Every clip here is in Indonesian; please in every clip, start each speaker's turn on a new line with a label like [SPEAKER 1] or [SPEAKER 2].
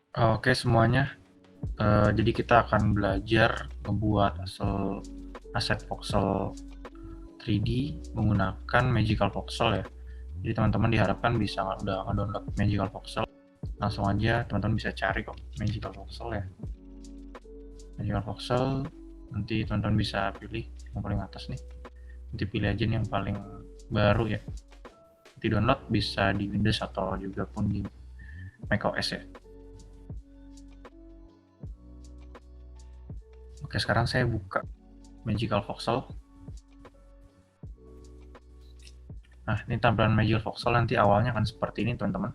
[SPEAKER 1] Oke semuanya, jadi kita akan belajar ngebuat aset voxel 3D menggunakan Magical Voxel ya. Jadi teman-teman diharapkan bisa udah ngedownload Magical Voxel, langsung aja teman-teman bisa cari kok Magical Voxel ya. Magical Voxel, nanti teman-teman bisa pilih yang paling atas nih. Nanti pilih aja nih yang paling baru ya. Nanti download bisa di Windows atau juga pun di macOS ya. Oke, sekarang saya buka Magical Voxel. Nah, ini tampilan Magical Voxel nanti awalnya akan seperti ini, teman-teman.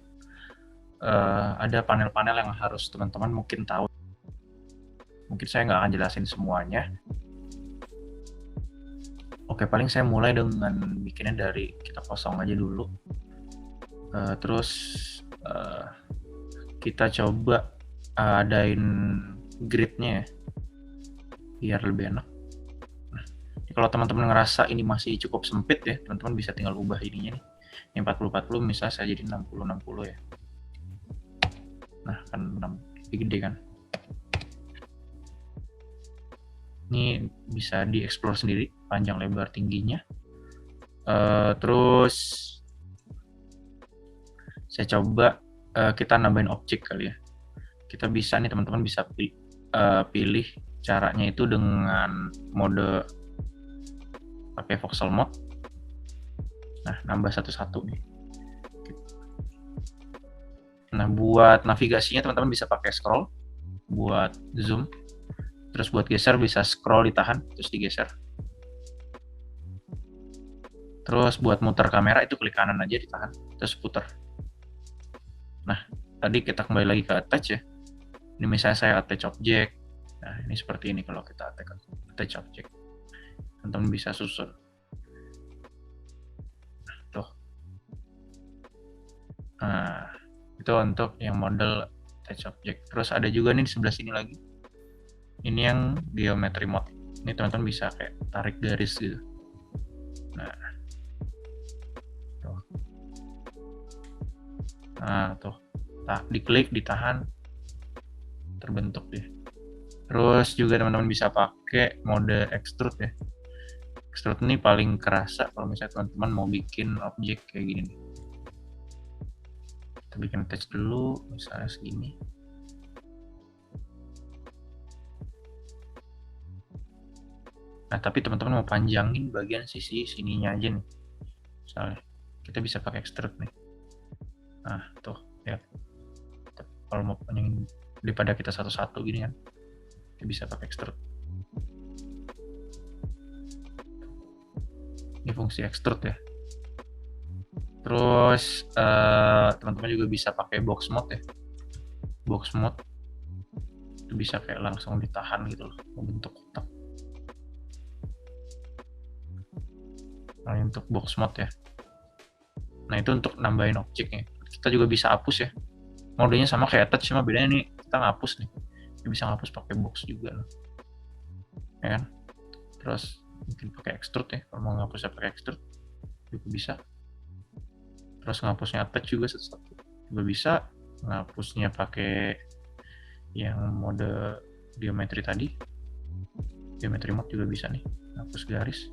[SPEAKER 1] Ada panel-panel yang harus teman-teman mungkin tahu. Mungkin saya nggak akan jelasin semuanya. Oke, paling saya mulai dengan bikinnya dari kita kosong aja dulu. Terus kita coba adain gridnya ya, biar lebih enak. Nah, kalau teman-teman ngerasa ini masih cukup sempit ya, teman-teman bisa tinggal ubah ininya nih. Ini 40-40 misalnya saya jadi 60-60 ya. Nah, kan lebih gede kan. Ini bisa dieksplor sendiri panjang lebar tingginya. Terus saya coba kita nambahin objek kali ya. Kita bisa nih teman-teman bisa pilih caranya itu dengan mode pakai voxel mode. Nah, nambah satu-satu nih. Nah, buat navigasinya teman-teman bisa pakai scroll, buat zoom, terus buat geser bisa scroll ditahan terus digeser. Terus buat muter kamera itu klik kanan aja ditahan terus putar. Nah, tadi kita kembali lagi ke attach ya. Ini misalnya saya attach object. Nah, ini seperti ini kalau kita attach object. Teman-teman bisa susun. Nah, tuh. Nah, itu untuk yang model attach object. Terus ada juga nih di sebelah sini lagi. Ini yang geometry mode. Ini teman-teman bisa kayak tarik garis gitu. Nah, tuh. Nah, tuh. Nah, diklik, ditahan, terbentuk deh. Terus juga teman-teman bisa pakai mode extrude ya. Extrude ini paling kerasa kalau misalnya teman-teman mau bikin objek kayak gini nih. Kita bikin attach dulu, misalnya segini. Nah, tapi teman-teman mau panjangin bagian sisi sininya aja nih. Misalnya, kita bisa pakai extrude nih. Nah, tuh, ya. Kalau mau panjangin daripada kita satu-satu gini kan, kita bisa pakai extrude. Ini fungsi extrude ya. Terus teman-teman juga bisa pakai box mode ya. Box mode itu bisa kayak langsung ditahan gitu loh, membentuk kotak. Nah, untuk box mode ya. Nah, itu untuk nambahin objeknya. Kita juga bisa hapus ya. Modenya sama kayak attach, cuma bedanya nih kita ngapus nih. Kita bisa ngapus pakai box juga loh. Ya kan? Terus mungkin pakai extrude ya. Kalau mau ngapusnya pakai extrude juga bisa. Terus ngapusnya attach juga satu-satu juga bisa. Ngapusnya pakai yang mode geometri tadi. Geometri mode juga bisa nih. Ngapus garis.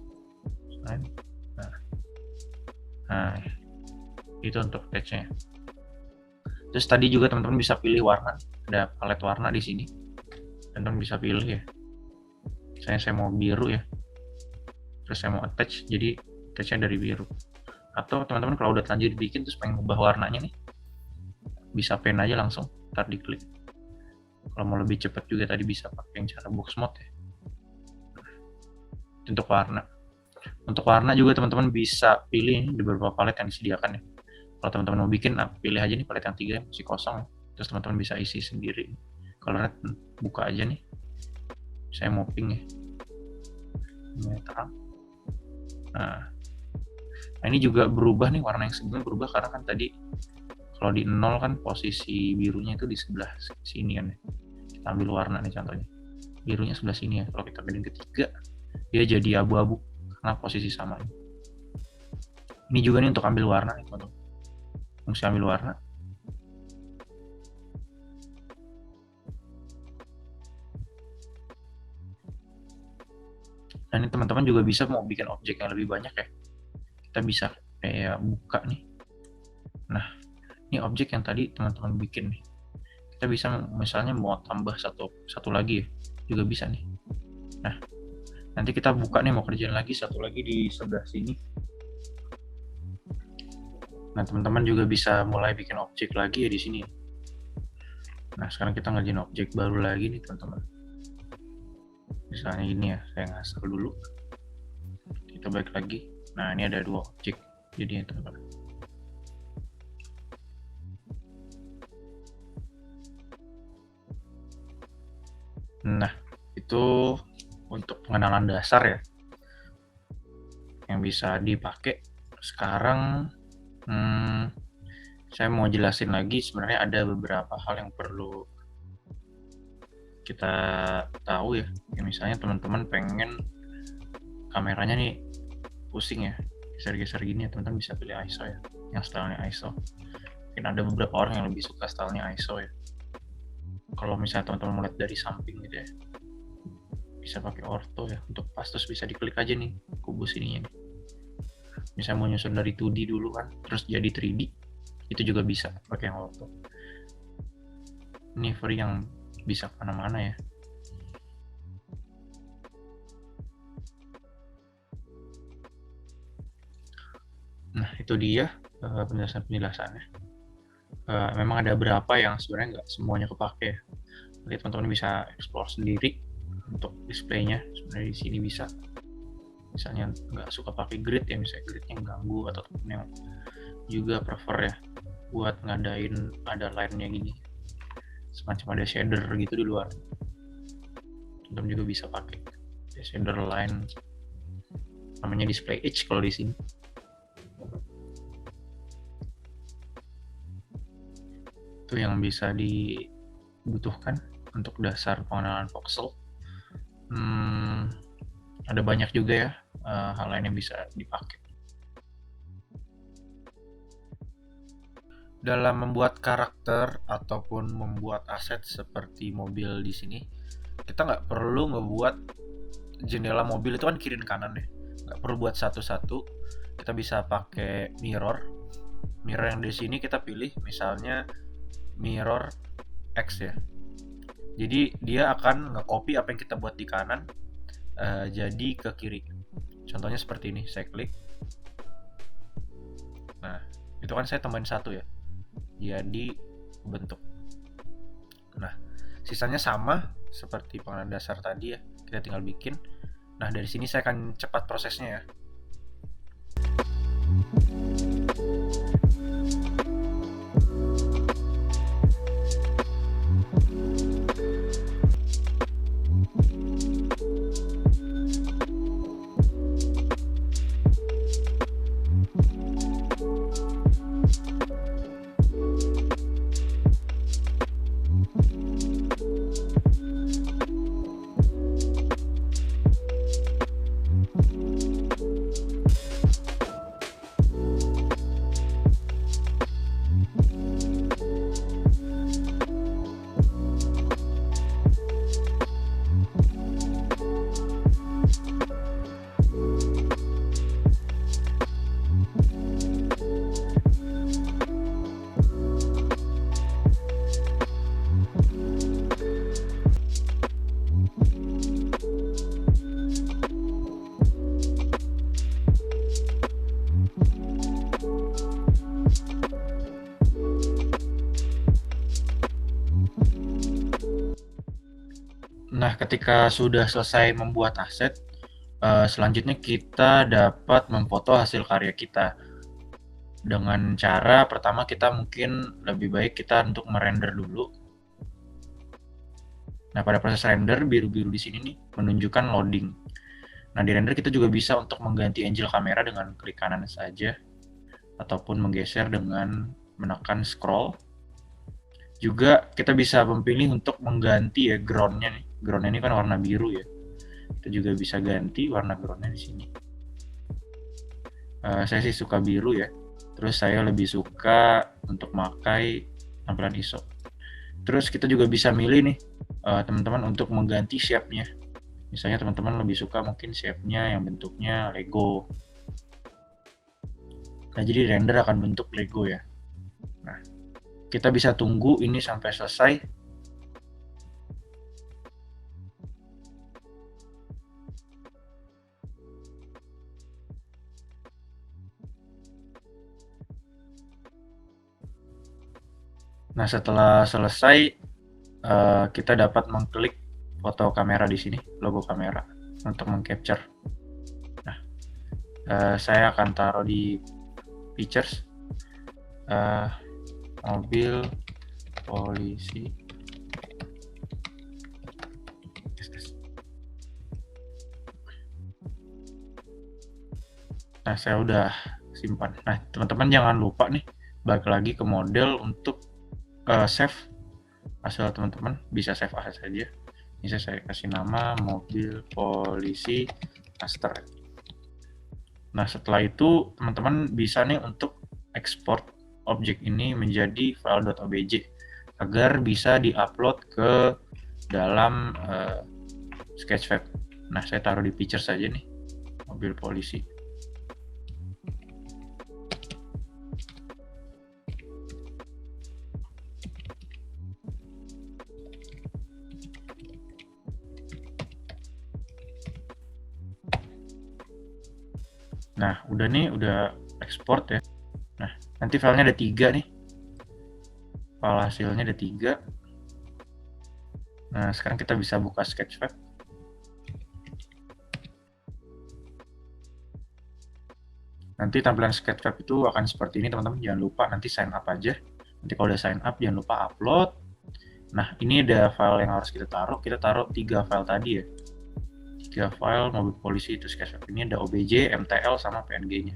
[SPEAKER 1] Nah, itu untuk attach-nya. Terus tadi juga teman-teman bisa pilih warna, ada palet warna di sini. Teman-teman bisa pilih ya. Saya mau biru ya. Terus saya mau attach, jadi attach-nya dari biru. Atau teman-teman kalau udah lanjut bikin terus pengen ubah warnanya nih, bisa pen aja langsung, ntar diklik. Kalau mau lebih cepat juga tadi bisa pakai yang cara box mode ya. Untuk warna. Untuk warna juga teman-teman bisa pilih di beberapa palet yang disediakan ya. Kalau teman-teman mau bikin, pilih aja nih palet yang 3 masih kosong. Terus teman-teman bisa isi sendiri. Kalau red buka aja nih. Saya mau pink ya. Ini terang. Nah, ini juga berubah nih, warna yang sebelumnya berubah karena kan tadi kalau di 0 kan posisi birunya itu di sebelah sini kan ya. Kita ambil warna nih contohnya. Birunya sebelah sini ya. Kalau kita pilih ketiga, dia jadi abu-abu karena posisi sama. Ini juga nih untuk ambil warna nih teman-teman. Fungsi ambil warna. Dan ini teman-teman juga bisa mau bikin objek yang lebih banyak ya, kita bisa kayak buka nih. Nah, ini objek yang tadi teman-teman bikin nih, kita bisa misalnya mau tambah satu lagi ya, juga bisa nih. Nah, nanti kita buka nih, mau kerjaan lagi satu lagi di sebelah sini. Nah, teman-teman juga bisa mulai bikin objek lagi ya di sini. Nah, sekarang kita ngerjain objek baru lagi nih teman-teman. Misalnya ini ya, saya ngasal dulu. Kita balik lagi. Nah, ini ada 2 objek jadinya teman-teman. Nah, itu untuk pengenalan dasar ya, yang bisa dipakai. Sekarang saya mau jelasin lagi, sebenarnya ada beberapa hal yang perlu kita tahu ya. Misalnya teman-teman pengen kameranya nih pusing ya, geser-geser gini ya, teman-teman bisa pilih ISO ya, yang stylenya ISO. Mungkin ada beberapa orang yang lebih suka stylenya ISO ya. Kalau misalnya teman-teman melihat dari samping gitu ya, bisa pakai ortho ya, untuk pas terus bisa diklik aja nih kubus ininya nih. Misalnya mau nyusun dari 2D dulu kan, terus jadi 3D, itu juga bisa pakai yang ortho. Ini free yang bisa kemana-mana ya. Nah, itu dia penjelasannya. Memang ada beberapa yang sebenarnya nggak semuanya kepake ya. Jadi teman-teman bisa explore sendiri untuk displaynya. Sebenarnya di sini bisa. Misalnya nggak suka pakai grid ya, misalnya gridnya ganggu, atau teman yang juga prefer ya buat ngadain ada line-nya gini, semacam ada shader gitu di luar, teman-teman juga bisa pakai shader line, namanya display edge kalau di sini. Itu yang bisa dibutuhkan untuk dasar pengenalan voxel. Ada banyak juga ya hal lain yang bisa dipakai dalam membuat karakter ataupun membuat aset seperti mobil di sini. Kita nggak perlu ngebuat jendela mobil itu kan kiri dan kanan deh, nggak perlu buat satu-satu. Kita bisa pakai mirror yang di sini kita pilih misalnya mirror X ya, jadi dia akan nge-copy apa yang kita buat di kanan jadi ke kiri. Contohnya seperti ini, saya klik, nah itu kan saya tambahin 1 ya, jadi bentuk. Nah, sisanya sama seperti pengenalan dasar tadi ya, kita tinggal bikin. Nah, dari sini saya akan cepat prosesnya ya. Nah, ketika sudah selesai membuat aset, selanjutnya kita dapat memfoto hasil karya kita. Dengan cara pertama kita mungkin lebih baik kita untuk merender dulu. Nah, pada proses render biru-biru di sini nih menunjukkan loading. Nah, di render kita juga bisa untuk mengganti angle kamera dengan klik kanan saja, ataupun menggeser dengan menekan scroll. Juga kita bisa memilih untuk mengganti ya groundnya nih. Groundnya ini kan warna biru ya. Kita juga bisa ganti warna groundnya di sini. Saya sih suka biru ya. Terus saya lebih suka untuk memakai tampilan ISO. Terus kita juga bisa milih nih teman-teman untuk mengganti shape-nya. Misalnya teman-teman lebih suka mungkin shape-nya yang bentuknya Lego. Nah, jadi render akan bentuk Lego ya. Nah, kita bisa tunggu ini sampai selesai. Nah, setelah selesai, kita dapat mengklik foto kamera di sini, logo kamera, untuk mengcapture. Nah, saya akan taruh di pictures, mobil polisi. Nah, saya udah simpan. Nah, teman-teman jangan lupa nih, balik lagi ke model untuk save hasil teman-teman. Bisa save as saja. Bisa saya kasih nama mobil polisi master. Nah, setelah itu teman-teman bisa nih untuk ekspor objek ini menjadi file.obj agar bisa diupload ke dalam Sketchfab. Nah, saya taruh di picture saja nih, mobil polisi. Nah, udah nih, udah ekspor ya. Nah, nanti filenya ada 3 nih. File hasilnya ada 3. Nah, sekarang kita bisa buka Sketchfab. Nanti tampilan Sketchfab itu akan seperti ini, teman-teman. Jangan lupa nanti sign up aja. Nanti kalau udah sign up, jangan lupa upload. Nah, ini ada file yang harus kita taruh. Kita taruh 3 file tadi ya. 3 file mobil polisi itu Sketchfab. Ini ada OBJ, MTL, sama PNG-nya.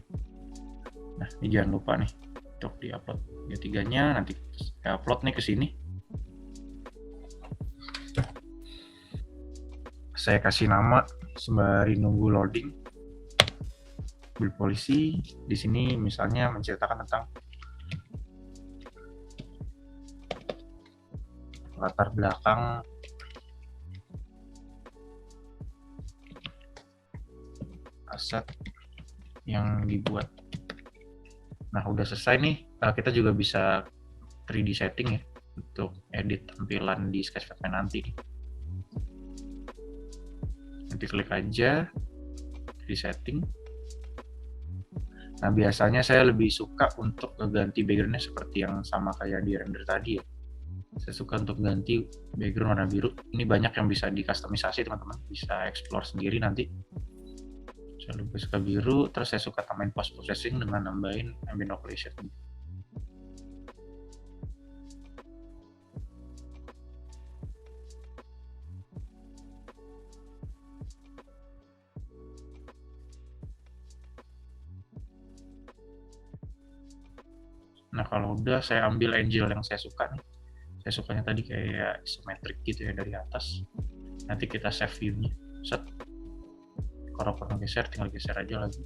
[SPEAKER 1] Nah, ini jangan lupa nih untuk di-upload. Ya, 3-nya nanti saya upload nih ke sini. Saya kasih nama sembari nunggu loading. Mobil polisi di sini misalnya menceritakan tentang latar belakang aset yang dibuat. Nah, udah selesai nih. Kita juga bisa 3D setting ya untuk edit tampilan di Sketchfab nanti. Nanti klik aja di setting. Nah, biasanya saya lebih suka untuk ganti backgroundnya seperti yang sama kayak di render tadi ya. Saya suka untuk ganti background warna biru. Ini banyak yang bisa dikustomisasi teman-teman, bisa explore sendiri nanti. Saya lebih suka biru, terus saya suka tambahin post processing dengan nambahin ambient occlusion. Nah, kalau udah saya ambil angle yang saya suka nih. Saya sukanya tadi kayak isometric gitu ya dari atas. Nanti kita save view-nya. Set. Kalau perlu geser, tinggal geser aja lagi.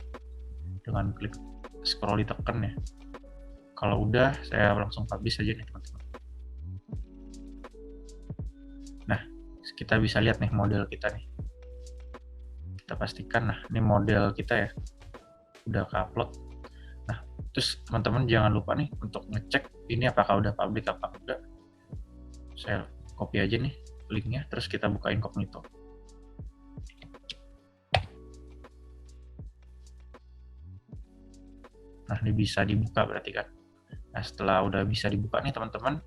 [SPEAKER 1] Dengan klik scroll ditekan ya. Kalau udah, saya langsung publish aja nih teman-teman. Nah, kita bisa lihat nih model kita nih. Kita pastikan, nah ini model kita ya. Udah ke-upload. Nah, terus teman-teman jangan lupa nih untuk ngecek ini apakah udah public apa enggak. Saya copy aja nih linknya, terus kita buka incognito. Nah, ini bisa dibuka berarti kan. Nah, setelah udah bisa dibuka nih teman-teman,